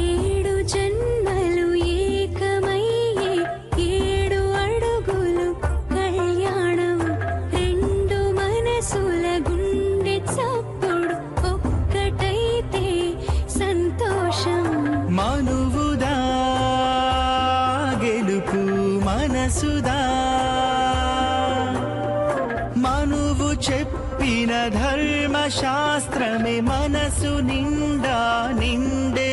ఏడు జన్మలు ఏకమయ్యే ఏడు అడుగులు కళ్యాణం రెండు మనసుల గుండె చప్పుడు ఒక్కటైతే సంతోషం మనువుదా గెలుపు మనసుదా మనువు చెప్పిన ధర్మశాస్త్రమే మనసు నిండా నిండే